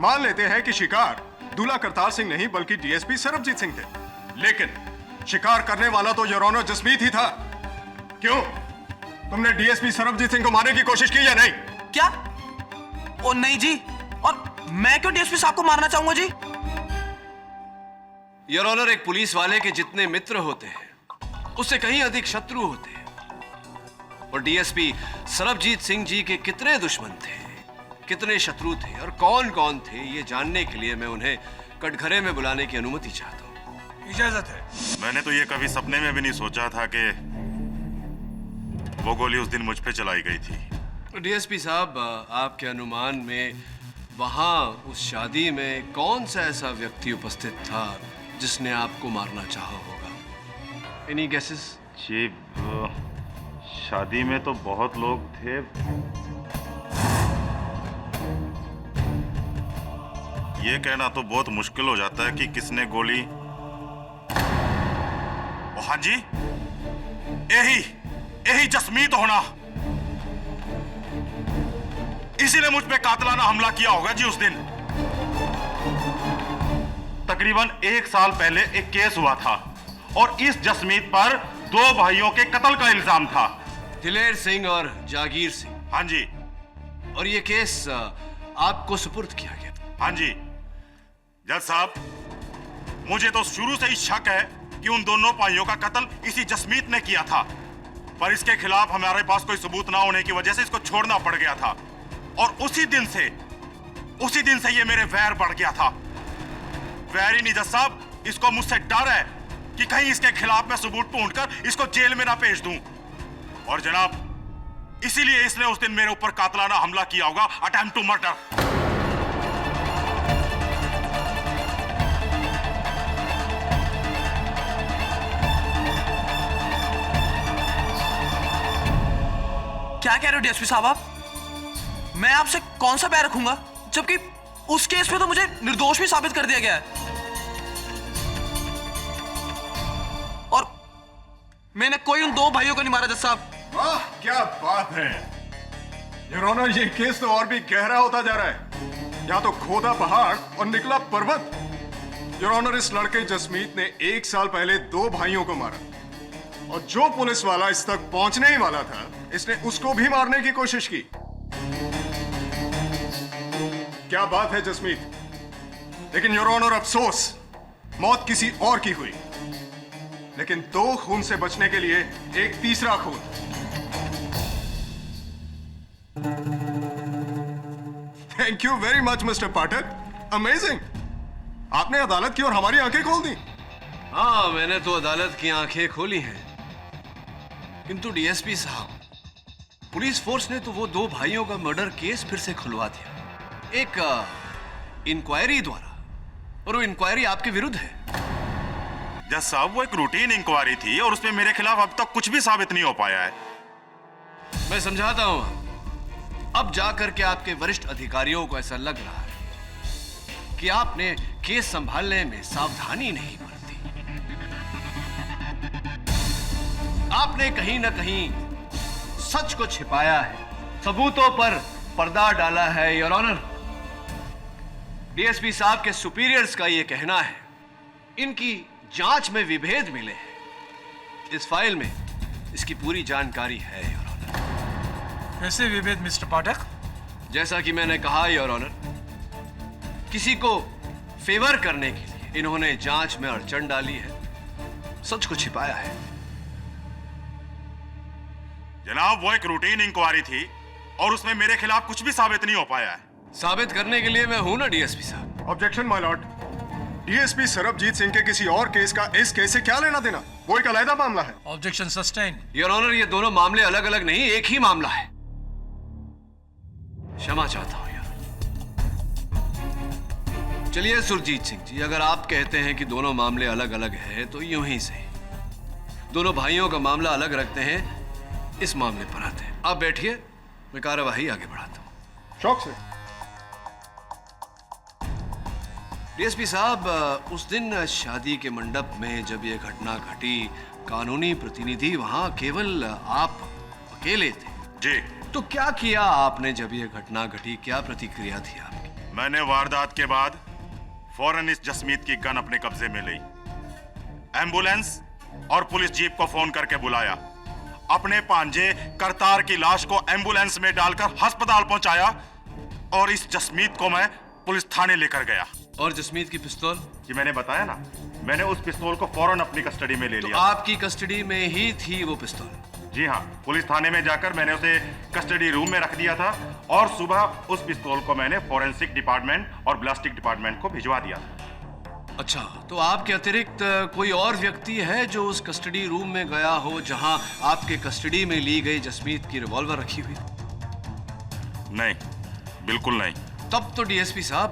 मान लेते हैं कि शिकार दूल्हा करतार सिंह नहीं बल्कि डीएसपी सरबजीत सिंह थे, लेकिन शिकार करने वाला तो योर ऑनर जसमीत ही था। क्यों? तुमने डीएसपी सरबजीत सिंह को मारने की कोशिश की या नहीं? क्या? ओ नहीं जी, और मैं क्यों डीएसपी साहब को मारना चाहूंगा जी? योर ऑनर, एक पुलिस वाले के जितने मित्र होते हैं उससे कहीं अधिक शत्रु होते हैं। और डीएसपी सरबजीत सिंह जी के कितने दुश्मन थे, कितने शत्रु थे और कौन कौन थे, ये जानने के लिए मैं उन्हें कटघरे में बुलाने की अनुमति चाहता हूं। इजाजत है। मैंने तो ये कभी सपने में भी नहीं सोचा था कि वो गोली उस दिन मुझ पे चलाई गई थी। डीएसपी साहब, आपके अनुमान में वहां उस शादी में कौन सा ऐसा व्यक्ति उपस्थित था जिसने आपको मारना चाहा होगा? Any guesses? जी, शादी में तो बहुत लोग थे। ये कहना तो बहुत मुश्किल हो जाता है कि किसने गोली। ओ हाँ जी, यही जसमीत होना, इसी ने मुझ पे कातलाना हमला किया होगा जी उस दिन। तकरीबन 1 साल पहले एक केस हुआ था और इस जसमीत पर 2 भाइयों के कत्ल का इल्जाम था, दिलेर सिंह और जागीर सिंह। हाँ जी। और ये केस आपको सुपुर्द किया गया? हाँ जी जज साहब, मुझे तो शुरू से ही शक है कि उन दोनों भाइयों का कत्ल इसी जसमीत ने किया था, पर इसके खिलाफ हमारे पास कोई सबूत ना होने की वजह से इसको छोड़ना पड़ गया था। और उसी दिन से ये मेरे वैर बढ़ गया था। वैर ही नहीं जज साहब, इसको मुझसे डर है कि कहीं इसके खिलाफ मैं सबूत ढूंढकर इसको जेल में ना भेज दूं। और जनाब, इसीलिए इसने उस दिन मेरे ऊपर कातलाना हमला किया होगा, अटेम्प्ट टू मर्डर। क्या कह रहे हो डीएसपी साहब आप? मैं आपसे कौन सा बैर रखूंगा, जबकि उस केस में तो मुझे निर्दोष भी साबित कर दिया गया है। और मैंने कोई उन 2 भाइयों को नहीं मारा जज साहब। वाह, क्या बात है योर ऑनर, ये केस तो और भी गहरा होता जा रहा है। यहाँ तो खोदा पहाड़ और निकला पर्वत। योर ऑनर, इस लड़के जसमीत ने 1 साल पहले 2 भाइयों को मारा, और जो पुलिस वाला इस तक पहुंचने ही वाला था, इसने उसको भी मारने की कोशिश की। क्या बात है जसमीत। लेकिन योर ऑनर, अफसोस, मौत किसी और की हुई, लेकिन 2 खून से बचने के लिए एक तीसरा खून। Thank you very much mister Pathak, amazing. आपने अदालत की और हमारी आंखें खोल दी। हाँ, मैंने तो अदालत की आंखें खोली हैं, किंतु डीएसपी साहब, पुलिस फोर्स ने तो वो 2 भाइयों का मर्डर केस फिर से खुलवा दिया, एक इंक्वायरी द्वारा, और वो इंक्वायरी आपके विरुद्ध है। जज साहब, वो एक रूटीन इंक्वायरी थी और उसमें मेरे खिलाफ अब तक कुछ भी साबित नहीं हो पाया है। मैं समझाता हूं, अब जाकर के आपके वरिष्ठ अधिकारियों को ऐसा लग रहा है कि आपने केस संभालने में सावधानी नहीं बरती। आपने कहीं ना कहीं सच को छिपाया है, सबूतों पर पर्दा डाला है योर ऑनर। डीएसपी साहब के सुपीरियर्स का यह कहना है, इनकी जांच में विभेद मिले हैं। इस फाइल में इसकी पूरी जानकारी है योर ऑनर। कैसे विभेद मिस्टर पाठक? जैसा कि मैंने कहा योर ऑनर, किसी को फेवर करने के लिए इन्होंने जांच में अड़चन डाली है, सच को छिपाया है। जनाब, वो एक रूटीन इंक्वायरी थी और उसमें मेरे खिलाफ कुछ भी साबित नहीं हो पाया है। साबित करने के लिए मैं हूं ना डीएसपी साहब। Objection my Lord. DSP Sarabjit Singh के किसी और केस का इस केस से क्या लेना देना? वो एक अलग मामला है। Objection sustain. योर ऑनर, ये दोनों मामले अलग अलग नहीं, एक ही मामला है। क्षमा चाहता हूं यार। चलिए सुरजीत सिंह जी, अगर आप कहते हैं कि दोनों मामले अलग अलग हैं, तो यूं ही से दोनों भाइयों का मामला अलग रखते हैं, इस मामले पर आते हैं। आप बैठिए, मैं कार्यवाही आगे बढ़ाता हूं। शौक से। डीएसपी साहब, उस दिन शादी के मंडप में जब यह घटना घटी, कानूनी प्रतिनिधि वहां केवल आप अकेले थे। जी। तो क्या किया आपने जब यह घटना घटी? क्या प्रतिक्रिया थी आपकी? मैंने वारदात के बाद फौरन इस जसमीत की गन अपने कब्जे में ली, एम्बुलेंस और पुलिस जीप को फोन करके बुलाया, अपने भांजे करतार की लाश को एम्बुलेंस में डालकर अस्पताल पहुंचाया और इस जसमीत को मैं पुलिस थाने लेकर गया। और जसमीत की पिस्तौल? जी मैंने बताया ना, मैंने उस पिस्तौल को फौरन अपनी कस्टडी में ले लिया। आपकी कस्टडी में ही थी वो पिस्तौल? जी हाँ, पुलिस थाने में जाकर मैंने उसे कस्टडी रूम में रख दिया था और सुबह उस पिस्तौल को मैंने फॉरेंसिक डिपार्टमेंट और ब्लास्टिक डिपार्टमेंट को भिजवा दिया था। अच्छा, तो आपके अतिरिक्त कोई और व्यक्ति है जो उस कस्टडी रूम में गया हो जहां आपके कस्टडी में ली गई जसमीत की रिवॉल्वर रखी हुई? नहीं, बिल्कुल नहीं। तब तो डीएसपी साहब,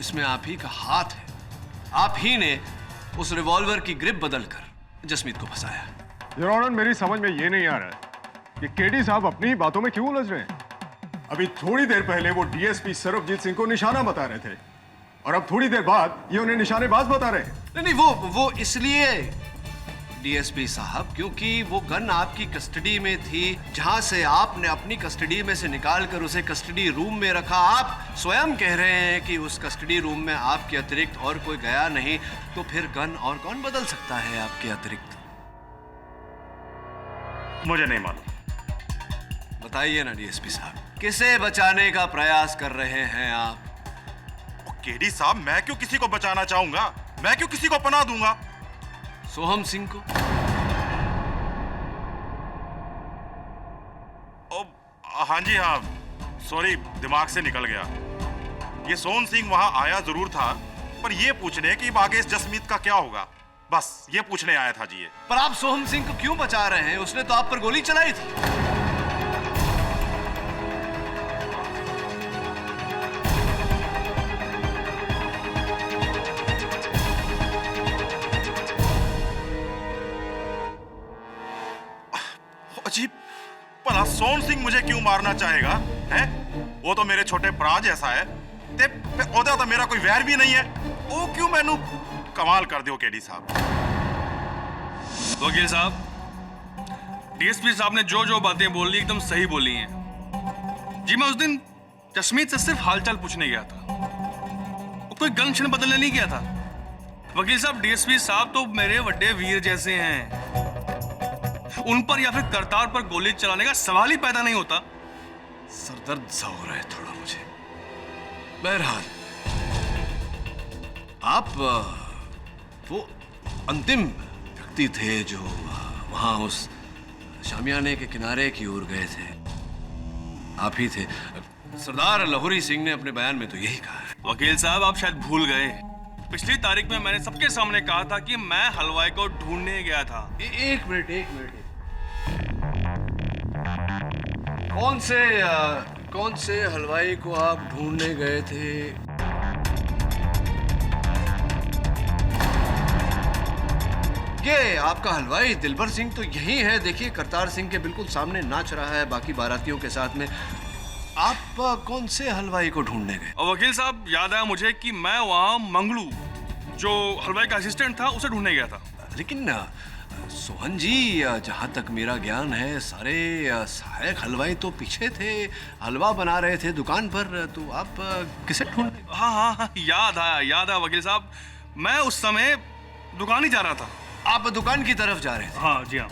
इसमें आप ही का हाथ है। आप ही ने उस रिवॉल्वर की ग्रिप बदलकर जसमीत को फंसाया। योर ऑनर, मेरी समझ में ये नहीं आ रहा है कि केडी साहब अपनी बातों में क्यों उलझ रहे हैं। अभी थोड़ी देर पहले वो डीएसपी सरबजीत सिंह को निशाना बता रहे थे और अब थोड़ी देर बाद ये उन्हें निशानेबाज बता रहे हैं। नहीं, वो इसलिए डीएसपी साहब क्योंकि वो गन आपकी कस्टडी में थी, जहां से आपने अपनी कस्टडी में से निकालकर उसे कस्टडी रूम में रखा। आप स्वयं कह रहे हैं कि उस कस्टडी रूम में आपके अतिरिक्त और कोई गया नहीं, तो फिर गन और कौन बदल सकता है आपके अतिरिक्त? मुझे नहीं मालूम। बताइए ना डीएसपी साहब, किसे बचाने का प्रयास कर रहे हैं आप? केडी साहब, मैं क्यों किसी को बचाना चाहूंगा? मैं क्यों किसी को पनाह दूंगा? सोहम सिंह को? हाँ जी हाँ, सॉरी, दिमाग से निकल गया। ये सोहन सिंह वहां आया जरूर था, पर ये पूछने कि आगे इस जसमीत का क्या होगा, बस ये पूछने आया था जी। ये पर आप सोहम सिंह को क्यों बचा रहे हैं? उसने तो आप पर गोली चलाई थी। अजीब, भला सोहन सिंह मुझे क्यों मारना चाहेगा? हैं? वो तो मेरे छोटे भरा जैसा है ते ओदा तो मेरा कोई वैर भी नहीं है। वो क्यों मैनू कमाल कर दियो केडी साहब। वकील साहब, डीएसपी साहब ने जो जो बातें बोल ली एकदम सही बोली हैं। जी मैं उस दिन जसमीत से सिर्फ हालचाल पूछने गया था, वो कोई गन छन बदलने नहीं गया था। वकील साहब, डीएसपी साहब तो मेरे बड़े वीर जैसे हैं, उन पर या फिर करतार पर गोली चलाने का सवाल ही पैदा नहीं होता। सरदर्द सा हो रहा है थोड़ा मुझे। बहरहाल, आप वो अंतिम व्यक्ति थे जो वहां उस शामियाने के किनारे की ओर गए थे, आप ही थे। सरदार लाहौरी सिंह ने अपने बयान में तो यही कहा है। वकील साहब, आप शायद भूल गए, पिछली तारीख में मैंने सबके सामने कहा था कि मैं हलवाई को ढूंढने गया था। एक मिनट। कौन से हलवाई को आप ढूंढने गए थे? ये आपका हलवाई दिलबर सिंह तो यही है, देखिए करतार सिंह के बिल्कुल सामने नाच रहा है बाकी बारातियों के साथ में। आप कौन से हलवाई को ढूंढने गए? वकील साहब, याद आया मुझे कि मैं वहां मंगलू, जो हलवाई का असिस्टेंट था, उसे ढूंढने गया था। लेकिन सोहन जी, जहां तक मेरा ज्ञान है, सारे सहायक हलवाई तो पीछे थे, हलवा बना रहे थे दुकान पर, तो आप किसे ढूंढ? हाँ, याद आया वकील साहब, मैं उस समय दुकान ही जा रहा था। आप दुकान की तरफ जा रहे थे? हाँ जी हाँ।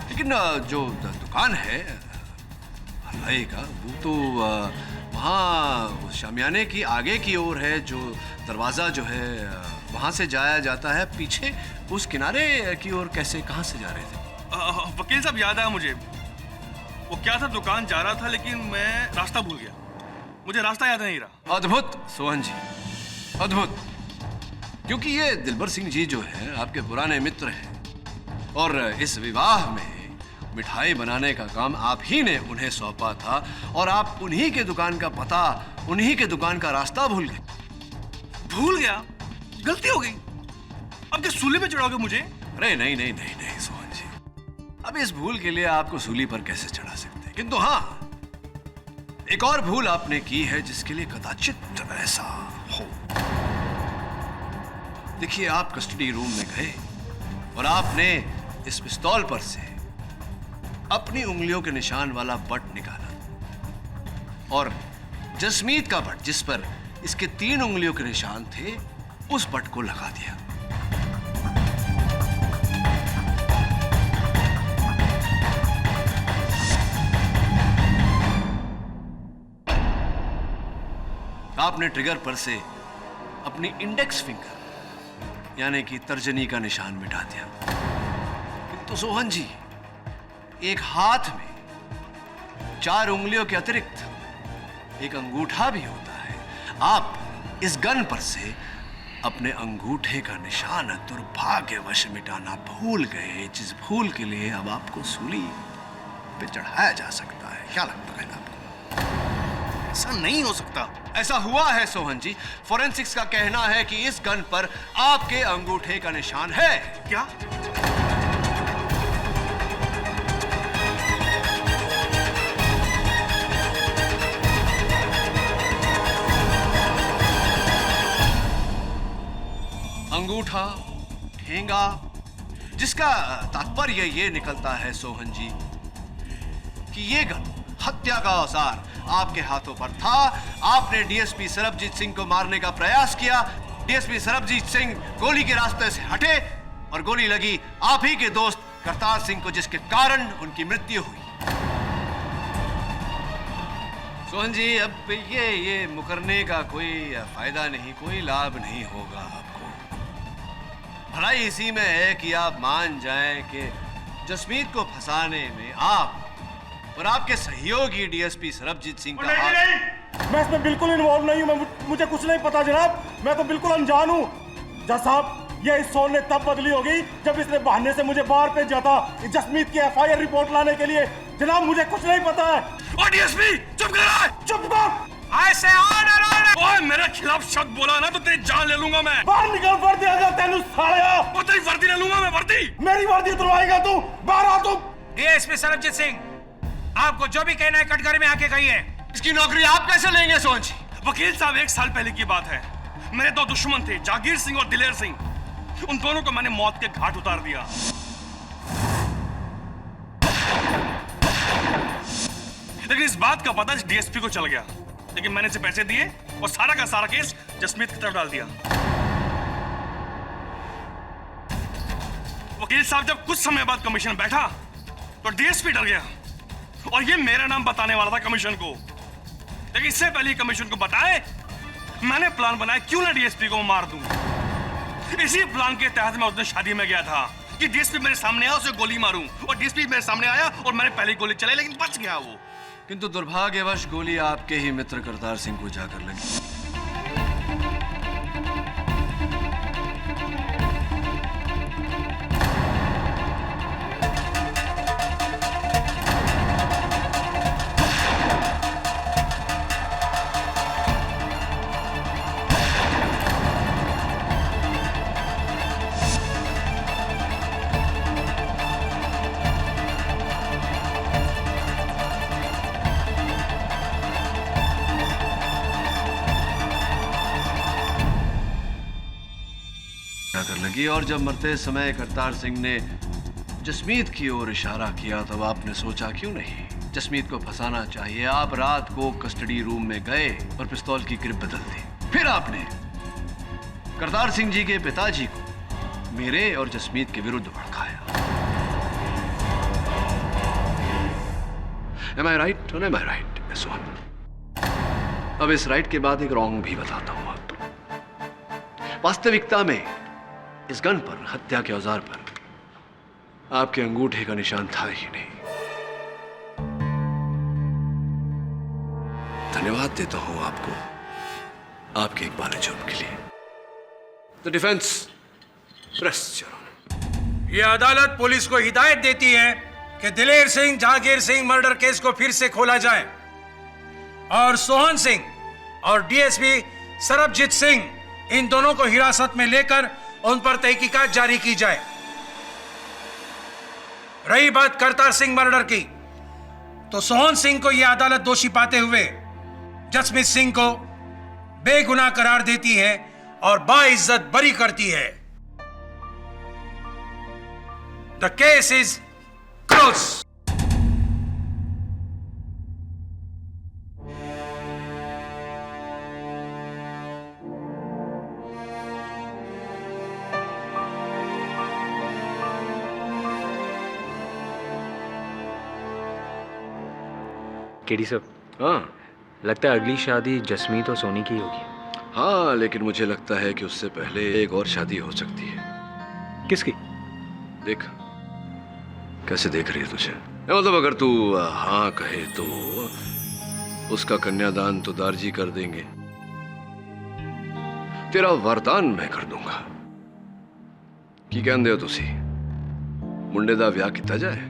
लेकिन जो दुकान है हलवाई का, वो तो वहाँ शामियाने की आगे की ओर है, जो दरवाजा जो है वहां से जाया जाता है, पीछे उस किनारे की ओर कैसे, कहां से जा रहे थे? वकील साहब, याद आया मुझे, वो क्या था, दुकान जा रहा था लेकिन मैं रास्ता भूल गया, मुझे रास्ता याद नहीं रहा। अद्भुत सोहन जी, अद्भुत, क्योंकि ये दिलबर सिंह जी जो है आपके पुराने मित्र हैं और इस विवाह में मिठाई बनाने का काम आप ही ने उन्हें सौंपा था और आप उन्हीं के दुकान का पता, उन्हीं के दुकान का रास्ता भूल गए। भूल गया? गलती हो गई, अब क्या सूली पे चढ़ाओगे मुझे? अरे नहीं सोहन जी, अब इस भूल के लिए आपको सूली पर कैसे चढ़ा सकते हैं। किंतु हाँ, एक और भूल आपने की है जिसके लिए कदाचित ऐसा हो। देखिए, आप कस्टडी रूम में गए और आपने इस पिस्तौल पर से अपनी उंगलियों के निशान वाला बट निकाला। और जसमीत का बट जिस पर इसके 3 उंगलियों के निशान थे, उस बट को लगा दिया। आपने ट्रिगर पर से अपनी इंडेक्स फिंगर यानी कि तर्जनी का निशान मिटा दिया। किंतु सोहन जी, एक हाथ में 4 उंगलियों के अतिरिक्त एक अंगूठा भी होता है। आप इस गन पर से अपने अंगूठे का निशान दुर्भाग्यवश मिटाना भूल गए, जिस भूल के लिए अब आपको सूली पे चढ़ाया जा सकता है। क्या लगता है आपको? ऐसा नहीं हो सकता। ऐसा हुआ है सोहन जी। फोरेंसिक्स का कहना है कि इस गन पर आपके अंगूठे का निशान है। क्या? अंगूठा, ठेंगा, जिसका तात्पर्य ये निकलता है सोहन जी कि ये गन, हत्या का औजार आपके हाथों पर था। आपने डीएसपी सरबजीत सिंह को मारने का प्रयास किया। डीएसपी सरबजीत सिंह गोली के रास्ते से हटे और गोली लगी आप ही के दोस्त करतार सिंह को, जिसके कारण उनकी मृत्यु हुई। सोहन जी, अब ये मुकरने का कोई फायदा नहीं, कोई लाभ नहीं होगा आपको। भलाई इसी में है कि आप मान जाएं कि जसमीत को फंसाने में आप और आपके सहयोगी डीएसपी सरबजीत सिंह का हाथ। नहीं, मैं इसमें बिल्कुल इन्वॉल्व नहीं हूं। मुझे कुछ नहीं पता जनाब, मैं तो बिल्कुल अनजान हूं। जज साहब, ये इस सोन ने तब बदली होगी जब इसने बहाने से मुझे बाहर भेजा था जसमीत की एफआईआर रिपोर्ट लाने के लिए। जनाब, मुझे कुछ नहीं पता है। और डीएसपी चुप कर रहा है। चुप कर। ऐसे ऑर्डर ऑर्डर। ओए, मेरे खिलाफ शक बोला ना तो तेरी जान ले लूंगा मैं। बाहर निकल, वर्दी आ जा तेनू सालिया। वो तेरी वर्दी ले लूंगा मैं। वर्दी, मेरी वर्दी उतरवाएगा तू? बाहर आ तू। डीएसपी सरबजीत सिंह, आपको जो भी कहना है कटघरे में आके कहिए। इसकी नौकरी आप कैसे लेंगे सोहन जी? वकील साहब, 1 साल पहले की बात है। मेरे 2 दुश्मन थे, जागीर सिंह और दिलेर सिंह। उन दोनों को मैंने मौत के घाट उतार दिया। लेकिन इस बात का पता डीएसपी को चल गया। लेकिन मैंने इसे पैसे दिए और सारा का सारा केस जसमीत की तरफ डाल दिया। वकील साहब, जब कुछ समय बाद कमीशन बैठा तो डीएसपी डर गया और ये मेरा नाम बताने वाला था कमीशन को। लेकिन इससे पहले कमीशन को बताए मैंने प्लान बनाया, क्यों ना डीएसपी को मार दूं। इसी प्लान के तहत मैं उस दिन शादी में गया था कि डीएसपी मेरे सामने आया, उसे गोली मारूं। और डीएसपी मेरे सामने आया और मैंने पहले गोली चलाई, लेकिन बच गया वो। किंतु दुर्भाग्यवश गोली आपके ही मित्र करतार सिंह को जाकर लगी। लगी और जब मरते समय करतार सिंह ने जसमीत की ओर इशारा किया तब आपने सोचा क्यों नहीं जसमीत को फंसाना चाहिए। आप रात को कस्टडी रूम में गए और पिस्तौल की ग्रिप बदल दी। फिर आपने करतार सिंह जी के पिताजी को मेरे और जसमीत के विरुद्ध भड़काया। Am I right or am I right, Sohan? अब इस राइट के बाद एक रॉन्ग भी बताता हूं आपको। वास्तविकता में इस गन पर, हत्या के औजार पर, आपके अंगूठे का निशान था ही नहीं। धन्यवाद देता हूं आपको आपके एक बाले जुर्म के लिए। The defence press your honour. यह अदालत पुलिस को हिदायत देती है कि दिलेर सिंह जहांगीर सिंह मर्डर केस को फिर से खोला जाए और सोहन सिंह और डीएसपी सरबजीत सिंह इन दोनों को हिरासत में लेकर उन पर तहकीकात जारी की जाए। रही बात करतार सिंह मर्डर की, तो सोहन सिंह को यह अदालत दोषी पाते हुए जसमीत सिंह को बेगुनाह करार देती है और बाइज्जत बरी करती है। The case is close. KD साहब, हाँ लगता है अगली शादी जसमीत और सोनी की होगी। हाँ, लेकिन मुझे लगता है कि उससे पहले एक और शादी हो सकती है। किसकी? देख कैसे देख रही है तुझे। मतलब अगर तू हाँ कहे तो उसका कन्यादान तो दारजी कर देंगे, तेरा वरदान मैं कर दूंगा। की कहते हो तुसी मुंडे दा ब्याह किया जाए?